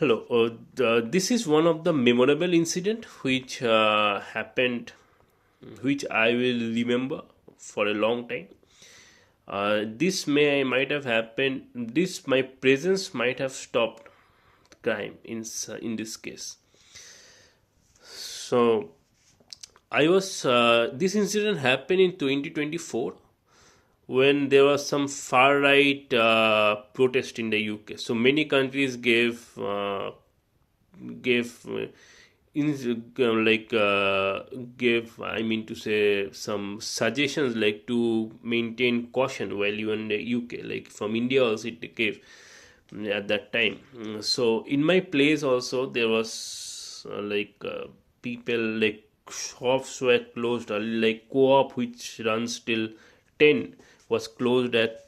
Hello. This is one of the memorable incident which happened, which I will remember for a long time. This may might have happened. This my presence might have stopped crime in this case. So I was. This incident happened in 2024 when there was some far right protest in the UK. So many countries gave like gave, I mean to say, some suggestions like to maintain caution while you in the UK. Like from India also it gave at that time. So in my place also there was people like shops were closed early, like co-op which runs till 10 was closed at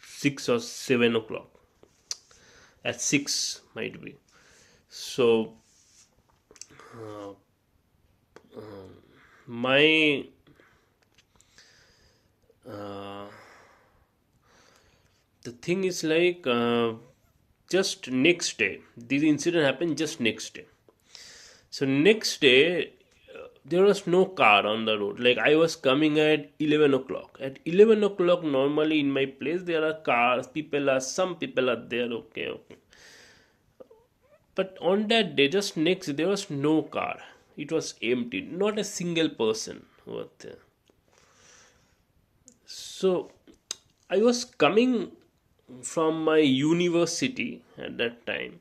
6 or 7 o'clock, at 6 might be. So my uh, the thing is like just next day this incident happened, just next day. So next day there was no car on the road. Like I was coming at 11 o'clock. At 11 o'clock normally in my place there are cars, people are, some people are there, okay, okay. But on that day, just next, there was no car. It was empty. Not a single person was there. So I was coming from my university at that time,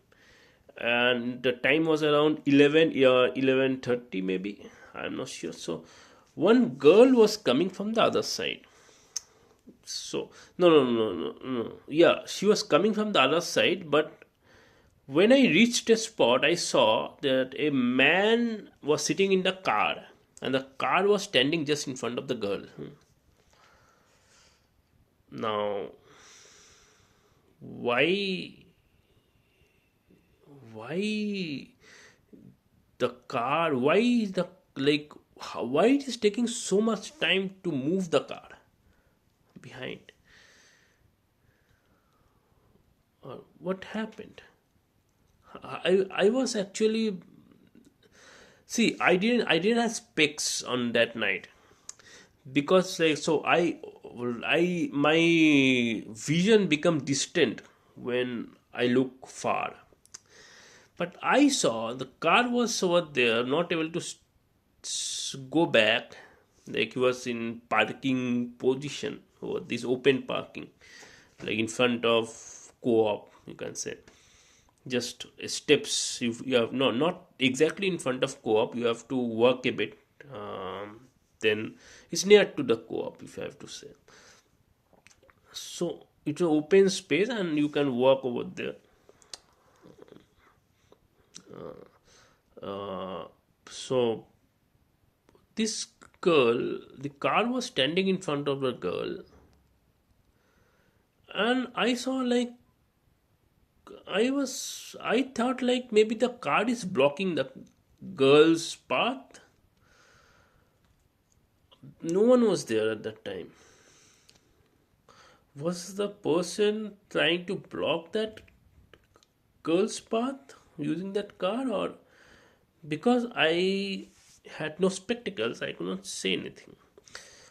and the time was around 11, 11:30 maybe. I'm not sure. So one girl was coming from the other side. So no, no, no, no, no. Yeah, she was coming from the other side, but when I reached a spot, I saw that a man was sitting in the car, and the car was standing just in front of the girl. Now, why, why the car? Why is the like? Why it is taking so much time to move the car behind? What happened? I was actually, see, I didn't have specs on that night, because like, so I my vision become distant when I look far. But I saw the car was over there, not able to go back. Like he was in parking position, or this open parking, like in front of co-op, you can say. Just steps, you have, no, not exactly in front of co-op, you have to walk a bit. Then it's near to the co-op, if I have to say. So it's an open space and you can walk over there. So this girl, the car was standing in front of the girl, and I saw like, I thought like maybe the car is blocking the girl's path. No one was there at that time. Was the person trying to block that girl's path using that car, or because I had no spectacles, I could not say anything.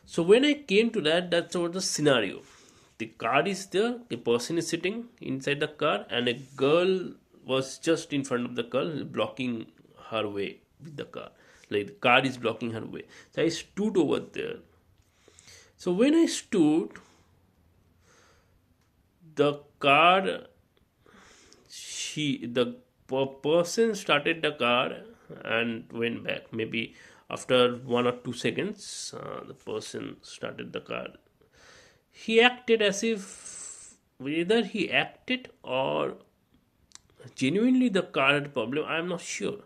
So when I came to that, that's what the scenario. The car is there, the person is sitting inside the car, and a girl was just in front of the car, blocking her way with the car. Like the car is blocking her way. So I stood over there. So when I stood, the car, the person started the car and went back. Maybe after 1 or 2 seconds, the person started the car. He acted as if, whether he acted or genuinely the car had problem, I'm not sure,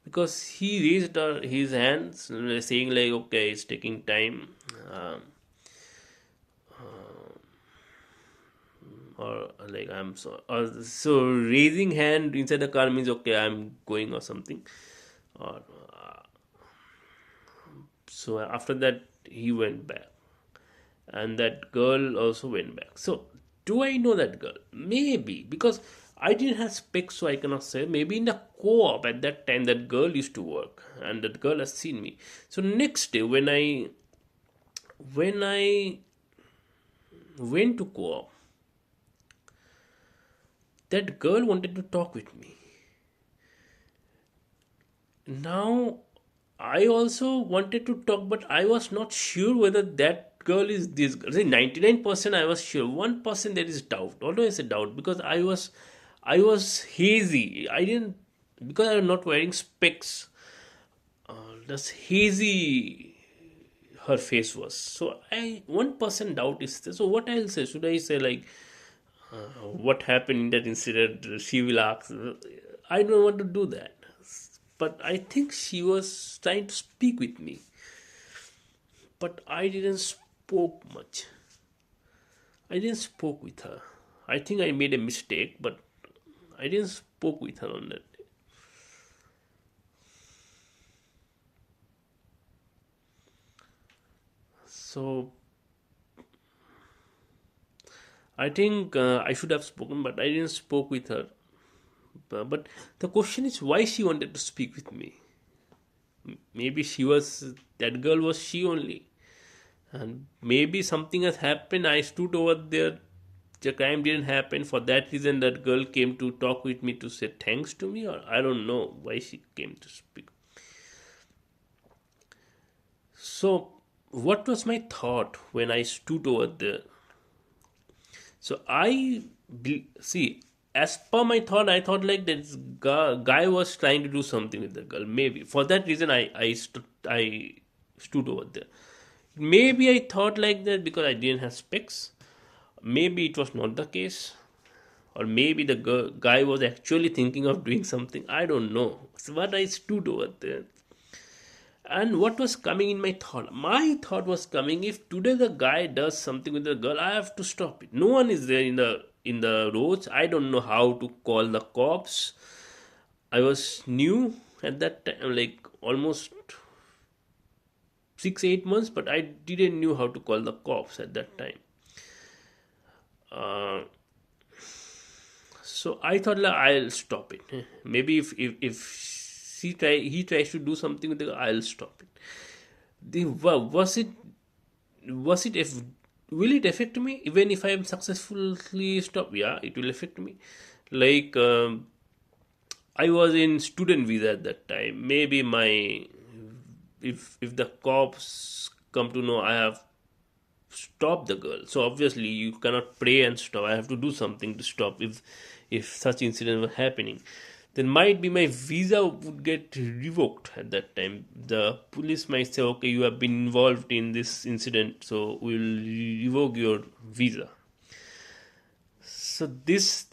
because he raised his hands, saying like, okay, it's taking time. um, or like, I'm so raising hand inside the car means okay, I'm going or something. Or so after that he went back, and that girl also went back. So do I know that girl? Maybe, because I didn't have specs, so I cannot say. Maybe in the co-op at that time, that girl used to work, and that girl has seen me. So next day, when I went to co-op, that girl wanted to talk with me. Now, I also wanted to talk, but I was not sure whether that girl is this girl. See, 99% I was sure. 1% there is doubt. Always a doubt because I was hazy. I didn't because I was not wearing specs. That's hazy her face was. So I 1% doubt is there. So what I'll say? Should I say like what happened in that incident? She will ask. I don't want to do that. But I think she was trying to speak with me. But I didn't spoke much. I didn't spoke with her. I think I made a mistake, but I didn't spoke with her on that day. So I think I should have spoken, but I didn't spoke with her. But the question is why she wanted to speak with me. Maybe she was that girl was she only, and maybe something has happened. I stood over there. The crime didn't happen. For that reason, that girl came to talk with me to say thanks to me, or I don't know why she came to speak. So, what was my thought when I stood over there? So see, as per my thought, I thought like this guy was trying to do something with the girl. Maybe for that reason, I stood over there. Maybe I thought like that because I didn't have specs. Maybe it was not the case, or maybe the guy was actually thinking of doing something. I don't know. So, but I stood over there. And what was coming in my thought? My thought was coming, if today the guy does something with the girl, I have to stop it. No one is there in the roads. I don't know how to call the cops. I was new at that time, like almost 6 8 months, but I didn't knew how to call the cops at that time. Uh, so I thought like I'll stop it. Maybe if he tries to do something with the girl, I'll stop it. Was it if will it affect me even if I am successfully stop? Yeah, it will affect me. Like I was in student visa at that time. Maybe my if the cops come to know I have stopped the girl, so obviously you cannot pray and stop. I have to do something to stop if such incident were happening. Then might be my visa would get revoked at that time. The police might say, okay, you have been involved in this incident, so we'll revoke your visa. So this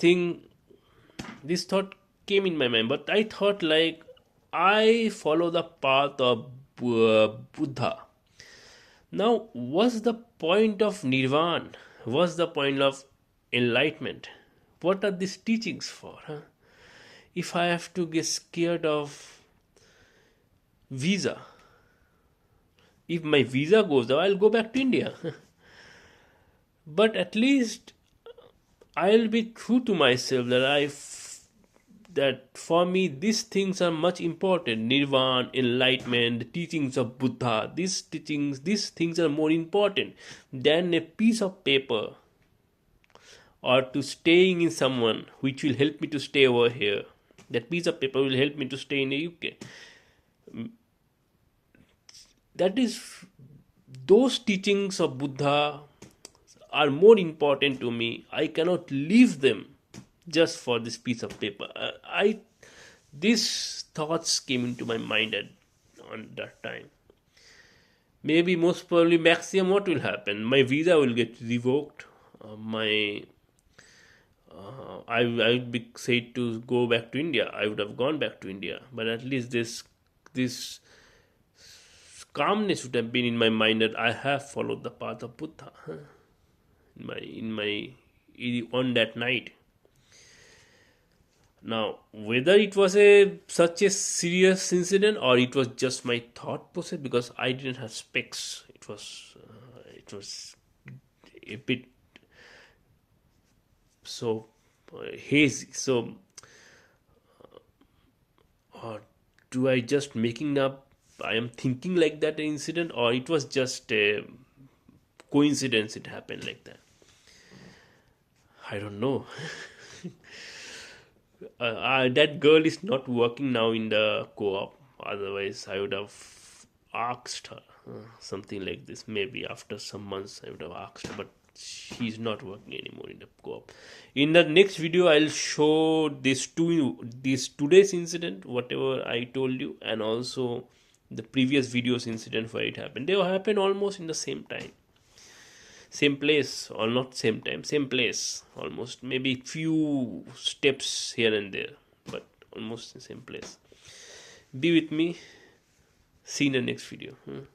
thought came in my mind, but I thought like I follow the path of Buddha. Now, what's the point of nirvana? What's the point of enlightenment? What are these teachings for? Huh? If I have to get scared of visa, if my visa goes down, I'll go back to India. But at least I'll be true to myself that for me these things are much important. Nirvana, enlightenment, the teachings of Buddha. These things are more important than a piece of paper or to staying in someone which will help me to stay over here. That piece of paper will help me to stay in the UK. That is, those teachings of Buddha are more important to me. I cannot leave them just for this piece of paper. These thoughts came into my mind on that time. Maybe most probably maximum what will happen? My visa will get revoked. My I would be said to go back to India. I would have gone back to India, but at least this calmness would have been in my mind that I have followed the path of Buddha. In my on that night. Now, whether it was a such a serious incident or it was just my thought process, because I didn't have specs, it was a bit. So hazy. So, or do I just making up? I am thinking like that incident, or it was just a coincidence. It happened like that. I don't know. That girl is not working now in the co-op. Otherwise, I would have asked her something like this. Maybe after some months, I would have asked her, but she's not working anymore in the co-op. In the next video, I'll show this today's incident, whatever I told you, and also the previous videos incident where it happened. They happened almost in the same time, same place, or not same time, same place, almost maybe few steps here and there, but almost the same place. Be with me. See you in the next video.